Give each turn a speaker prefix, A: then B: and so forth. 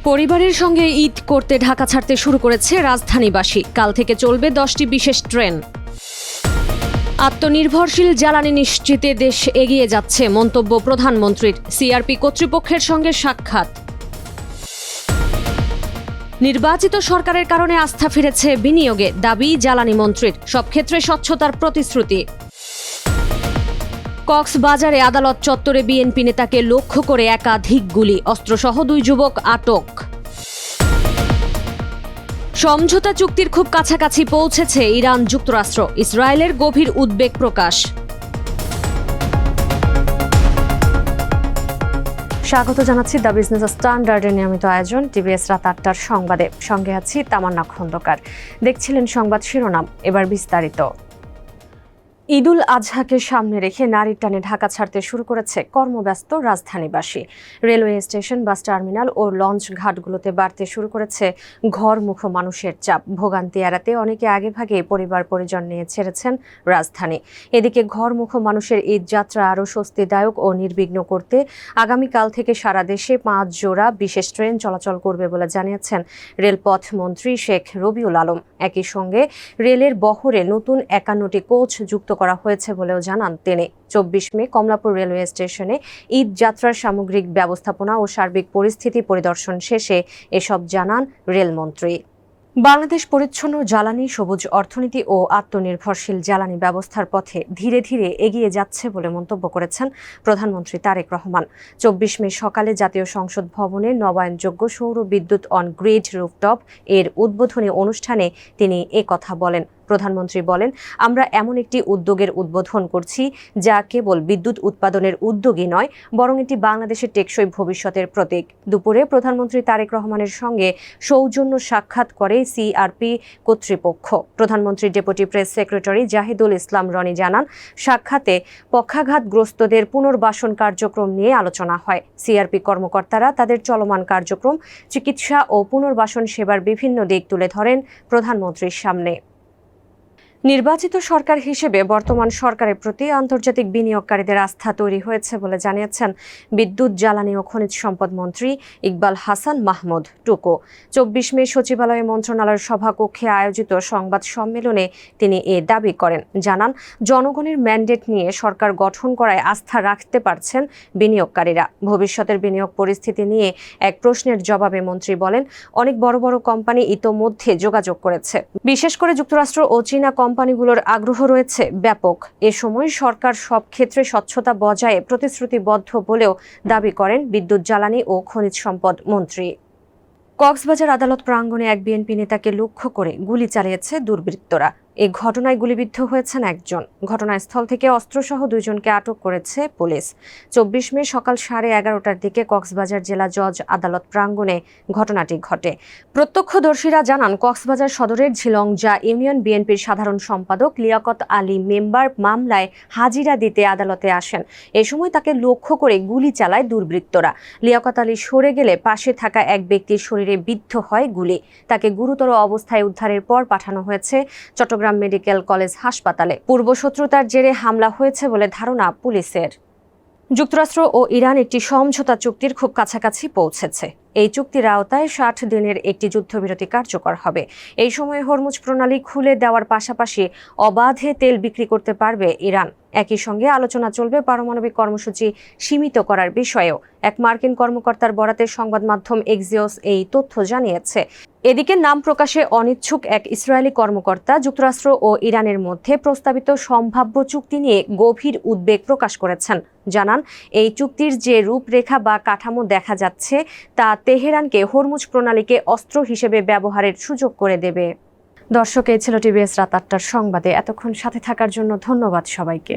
A: পরিবারের সঙ্গে ঈদ করতে ঢাকা ছাড়তে শুরু করেছে রাজধানীবাসী। কাল থেকে চলবে 10টি বিশেষ ট্রেন। আত্মনির্ভরশীল জ্বালানি নিশ্চিতে দেশ এগিয়ে যাচ্ছে মন্তব্য প্রধানমন্ত্রীর। সিআরপি কর্তৃপক্ষের সঙ্গে সাক্ষাৎ। নির্বাচিত সরকারের কারণে আস্থা ফিরেছে বিনিয়োগে, দাবি জ্বালানি মন্ত্রীর। সব ক্ষেত্রে স্বচ্ছতার প্রতিশ্রুতি। কক্সবাজারে আদালত চত্বরে বিএনপি নেতাকে লক্ষ্য করে একাধিক গুলি, অস্ত্রসহ 2 যুবক আটক। সমঝোতা চুক্তির খুব কাছাকাছি পৌঁছেছে ইরান যুক্তরাষ্ট্র, ইসরায়েলের গভীর উদ্বেগ প্রকাশ। স্বাগত জানাচ্ছি দ্য বিজনেস স্ট্যান্ডার্ডের নিয়মিত আয়োজন টিভিএস রাত 8টার সংবাদে। সঙ্গে আছি তামান্না খন্দকার। দেখছিলেন সংবাদ শিরোনাম, এবার বিস্তারিত। ঈদুল আজহাকে সামনে রেখে নারীর টানে ঢাকা ছাড়তে শুরু করেছে কর্মব্যস্ত রাজধানীবাসী। রেলওয়ে স্টেশন, বাস টার্মিনাল ও লঞ্চ ঘাটগুলোতে বাড়তে শুরু করেছে ঘরমুখো মানুষের চাপ। ভোগান্তি এড়াতে অনেকে আগেভাগে পরিবার পরিজন নিয়ে ছেড়েছেন রাজধানী। এদিকে ঘরমুখো মানুষের ঈদ যাত্রা আরও স্বস্তিদায়ক ও নির্বিঘ্ন করতে আগামীকাল থেকে সারা দেশে 5 জোড়া বিশেষ ট্রেন চলাচল করবে বলে জানিয়েছেন রেলপথ মন্ত্রী শেখ রবিউল আলম। একই সঙ্গে রেলের বহরে নতুন 51টি কোচ যুক্ত করা হয়েছে বলেও জানান তিনি। 24 মে কমলাপুর রেলওয়ে স্টেশনে ঈদ যাত্রার সামগ্রিক ব্যবস্থাপনা ও সার্বিক পরিস্থিতি পরিদর্শন শেষে এসব জানান রেলমন্ত্রী। বাংলাদেশ পরিচ্ছন্ন জ্বালানি, সবুজ অর্থনীতি ও আত্মনির্ভরশীল জ্বালানি ব্যবস্থার পথে ধীরে ধীরে এগিয়ে যাচ্ছে বলে মন্তব্য করেছেন প্রধানমন্ত্রী তারেক রহমান। 24 মে সকালে জাতীয় সংসদ ভবনে নবায়নযোগ্য সৌর বিদ্যুৎ অন গ্রিড রুফটপ এর উদ্বোধনী অনুষ্ঠানে তিনি কথা বলেন। প্রধানমন্ত্রী বলেন, আমরা এমন একটি উদ্যোগের উদ্বোধন করছি যা কেবল বিদ্যুৎ উৎপাদনের উদ্যোগই নয়, বরং এটি বাংলাদেশের টেকসই ভবিষ্যতের প্রতীক। দুপুরে প্রধানমন্ত্রী তারেক রহমানের সঙ্গে সৌজন্য সাক্ষাৎ করে সিআরপি কর্তৃপক্ষ। প্রধানমন্ত্রীর ডেপুটি প্রেস সেক্রেটারি জাহিদুল ইসলাম রনি জানান, সাক্ষাতে পক্ষাঘাতগ্রস্তদের পুনর্বাসন কার্যক্রম নিয়ে আলোচনা হয়। সিআরপি কর্মকর্তারা তাদের চলমান কার্যক্রম, চিকিৎসা ও পুনর্বাসন সেবার বিভিন্ন দিক তুলে ধরেন প্রধানমন্ত্রীর সামনে। নির্বাচিত সরকার হিসেবে বর্তমান সরকারের প্রতি আন্তর্জাতিক বিনিয়োগকারীদের আস্থা তৈরি হয়েছে বলে জানিয়েছেন বিদ্যুৎ, জ্বালানি ও খনিজ সম্পদ মন্ত্রী ইকবাল হাসান মাহমুদ টুকু। 24 মে সচিবালয়ে মন্ত্রণালয়ের সভাকক্ষে আয়োজিত সংবাদ সম্মেলনে তিনি দাবি করেন। জানান, জনগণের ম্যান্ডেট নিয়ে সরকার গঠন করায় আস্থা রাখতে পারছেন বিনিয়োগকারীরা। ভবিষ্যতের বিনিয়োগ পরিস্থিতি নিয়ে এক প্রশ্নের জবাবে মন্ত্রী বলেন, অনেক বড় বড় কোম্পানি ইতোমধ্যে যোগাযোগ করেছে। বিশেষ করে যুক্তরাষ্ট্র ও চীনা কোম্পানিগুলোর আগ্রহ রয়েছে ব্যাপক। এ সময় সরকার সব ক্ষেত্রে স্বচ্ছতা বজায়ে প্রতিশ্রুতিবদ্ধ বলেও দাবি করেন বিদ্যুৎ, জ্বালানি ও খনিজ সম্পদ মন্ত্রী। কক্সবাজার আদালত প্রাঙ্গণে এক বিএনপি নেতাকে লক্ষ্য করে গুলি চালিয়েছে দুর্বৃত্তরা। এই ঘটনায় গুলিবিদ্ধ হয়েছেন একজন। ঘটনাস্থল থেকে অস্ত্রসহ 2 জনকে আটক করেছে পুলিশ। 24 মে সকাল 11:30টার দিকে কক্সবাজার জেলা জজ আদালত প্রাঙ্গণে ঘটনাটি ঘটে। প্রত্যক্ষদর্শীরা জানান, কক্সবাজার সদরের ঝিলংজা ইউনিয়ন বিএনপির সাধারণ সম্পাদক লিয়াকত আলী মেম্বার মামলায় হাজিরা দিতে আদালতে আসেন। এ সময় তাকে লক্ষ্য করে গুলি চালায় দুর্বৃত্তরা। লিয়াকত আলী সরে গেলে পাশে থাকা এক ব্যক্তির শরীরে বিদ্ধ হয় গুলি। তাকে গুরুতর অবস্থায় উদ্ধারের পর পাঠানো হয়েছে চট্টগ্রাম মেডিকেল কলেজ হাসপাতালে। পূর্বশত্রুতার জেরে হামলা হয়েছে বলে ধারণা পুলিশের। যুক্তরাষ্ট্র ও ইরান একটি সমঝোতা চুক্তির খুব কাছাকাছি পৌঁছেছে। এই চুক্তির আওতায় 60 দিনের একটি যুদ্ধবিরতি কার্যকর হবে। এই সময়ে হরমুজ প্রণালী খুলে দেওয়ার পাশাপাশি অবাধে তেল বিক্রি করতে পারবে ইরান। একই সঙ্গে আলোচনা চলবে পারমাণবিক কর্মসূচি সীমিত করার বিষয়েও। এক মার্কিন কর্মকর্তার বরাতে সংবাদ মাধ্যম এক্সিওস এই তথ্য জানিয়েছে। এদিকে নাম প্রকাশে অনিচ্ছুক এক ইসরায়েলি কর্মকর্তা যুক্তরাষ্ট্র ও ইরানের মধ্যে প্রস্তাবিত সম্ভাব্য চুক্তি নিয়ে গভীর উদ্বেগ প্রকাশ করেছেন। জানান, এই চুক্তির যে রূপরেখা বা কাঠামো দেখা যাচ্ছে তা তেহরানকে হরমুজ প্রণালীকে অস্ত্র হিসেবে ব্যবহারের সুযোগ করে দেবে। দর্শক, এই ছিল টিভিএস রাত 8টার সংবাদে। এতক্ষণ সাথে থাকার জন্য ধন্যবাদ সবাইকে।